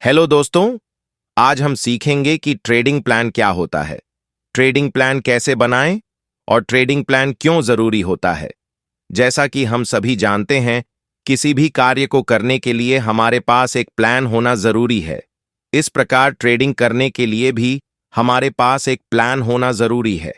Hello दोस्तों, आज हम सीखेंगे कि ट्रेडिंग प्लान क्या होता है, ट्रेडिंग प्लान कैसे बनाएं और ट्रेडिंग प्लान क्यों जरूरी होता है। जैसा कि हम सभी जानते हैं, किसी भी कार्य को करने के लिए हमारे पास एक प्लान होना जरूरी है। इस प्रकार ट्रेडिंग करने के लिए भी हमारे पास एक प्लान होना जरूरी है।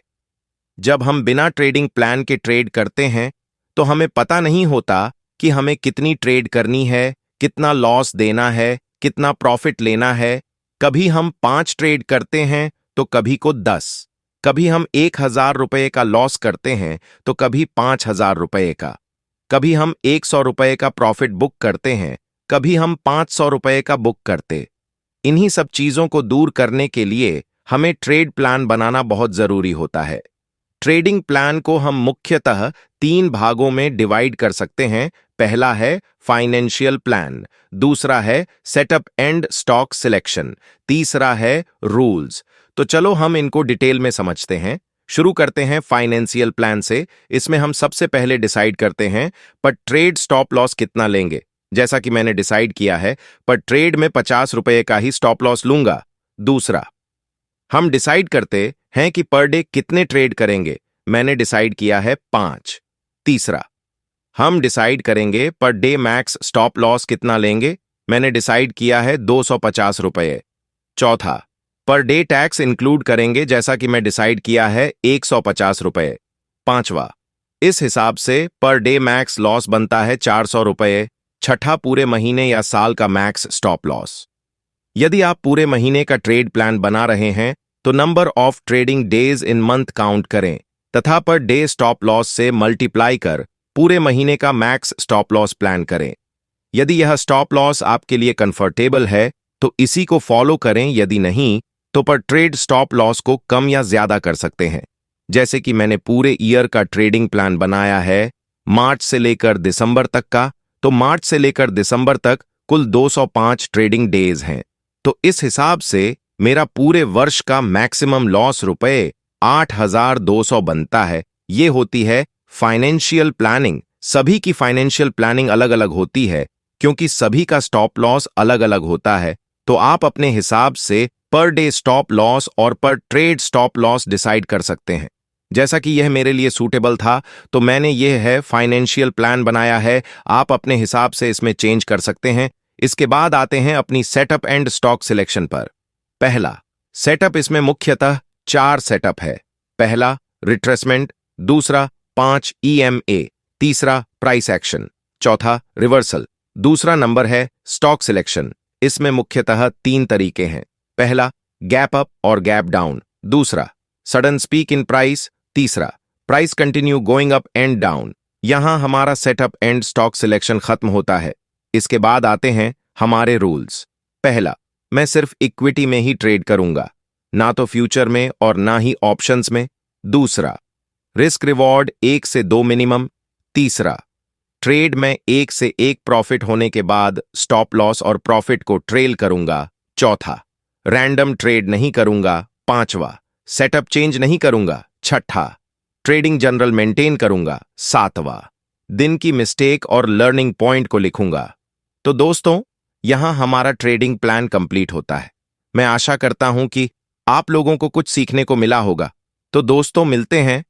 जब हम बिना ट्रेडिंग प्लान के ट्रेड करते हैं, तो हमें पता नहीं होता कि हमें कितनी ट्रेड करनी है, कितना लॉस देना है, कितना प्रॉफिट लेना है। कभी हम 5 ट्रेड करते हैं तो कभी को 10। कभी हम 1,000 रुपये का लॉस करते हैं तो कभी 5,000 रुपये का। कभी हम 100 रुपये का प्रॉफिट बुक करते हैं, कभी हम 500 रुपये का बुक करते। इन्हीं सब चीजों को दूर करने के लिए हमें ट्रेड प्लान बनाना बहुत जरूरी होता है। ट्रेडिंग प्लान को हम मुख्यतः 3 भागों में डिवाइड कर सकते हैं। पहला है फाइनेंशियल प्लान, दूसरा है सेटअप एंड स्टॉक सिलेक्शन, तीसरा है रूल्स। तो चलो हम इनको डिटेल में समझते हैं। शुरू करते हैं फाइनेंशियल प्लान से। इसमें हम सबसे पहले डिसाइड करते हैं पर ट्रेड स्टॉप लॉस कितना लेंगे। जैसा कि मैंने डिसाइड किया है, पर ट्रेड में 50 रुपये का ही स्टॉप लॉस लूंगा। दूसरा, हम डिसाइड करते हैं कि पर डे कितने ट्रेड करेंगे। मैंने डिसाइड किया है 5। तीसरा, हम डिसाइड करेंगे per day max stop loss कितना लेंगे। मैंने डिसाइड किया है 250 रुपये। चौथा, पर डे टैक्स इंक्लूड करेंगे, जैसा कि मैं डिसाइड किया है 150 रुपये। पांचवा, इस हिसाब से पर डे मैक्स लॉस बनता है 400 रुपये। छठा, पूरे महीने या साल का मैक्स स्टॉप लॉस। यदि आप पूरे महीने का ट्रेड प्लान बना रहे हैं तो number of trading days in month count करें तथा पर डे स्टॉप लॉस से मल्टीप्लाई कर पूरे महीने का मैक्स स्टॉप लॉस प्लान करें। यदि यह स्टॉप लॉस आपके लिए कंफर्टेबल है तो इसी को फॉलो करें, यदि नहीं तो पर ट्रेड स्टॉप लॉस को कम या ज्यादा कर सकते हैं। जैसे कि मैंने पूरे ईयर का ट्रेडिंग प्लान बनाया है मार्च से लेकर दिसंबर तक का, तो मार्च से लेकर दिसंबर तक कुल 205 ट्रेडिंग डेज हैं। तो इस हिसाब से मेरा पूरे वर्ष का मैक्सिमम लॉस रुपए 8,200 बनता है। ये होती है फाइनेंशियल प्लानिंग। सभी की फाइनेंशियल प्लानिंग अलग अलग होती है क्योंकि सभी का स्टॉप लॉस अलग अलग होता है। तो आप अपने हिसाब से पर डे स्टॉप लॉस और पर ट्रेड स्टॉप लॉस डिसाइड कर सकते हैं। जैसा कि यह मेरे लिए सूटेबल था तो मैंने यह है फाइनेंशियल प्लान बनाया है। आप अपने हिसाब से इसमें चेंज कर सकते हैं। इसके बाद आते हैं अपनी सेटअप एंड स्टॉक सिलेक्शन पर। पहला सेटअप, इसमें मुख्यतः 4 सेटअप है। पहला रिट्रेसमेंट, दूसरा 5 EMA, तीसरा प्राइस एक्शन, चौथा रिवर्सल। दूसरा नंबर है स्टॉक सिलेक्शन। इसमें मुख्यतः 3 तरीके हैं। पहला गैप अप और गैप डाउन, दूसरा सडन स्पीक इन प्राइस, तीसरा price continue going up and down. यहां हमारा सेटअप एंड स्टॉक सिलेक्शन खत्म होता है। इसके बाद आते हैं हमारे रूल्स। पहला, मैं सिर्फ इक्विटी में ही ट्रेड करूंगा, ना तो फ्यूचर में और ना ही ऑप्शंस में। दूसरा, रिस्क रिवॉर्ड 1 से 2 मिनिमम। तीसरा, ट्रेड में 1 से 1 प्रॉफिट होने के बाद स्टॉप लॉस और प्रॉफिट को ट्रेल करूंगा। चौथा, रैंडम ट्रेड नहीं करूंगा। पांचवा, सेटअप चेंज नहीं करूंगा। छठा, ट्रेडिंग जनरल मेंटेन करूंगा। सातवां, दिन की मिस्टेक और लर्निंग पॉइंट को लिखूंगा। तो दोस्तों, यहां हमारा ट्रेडिंग प्लान कंप्लीट होता है। मैं आशा करता हूं कि आप लोगों को कुछ सीखने को मिला होगा। तो दोस्तों, मिलते हैं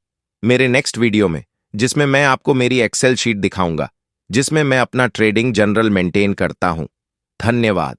मेरे नेक्स्ट वीडियो में, जिसमें मैं आपको मेरी एक्सेल शीट दिखाऊंगा जिसमें मैं अपना ट्रेडिंग जनरल मेंटेन करता हूं। धन्यवाद।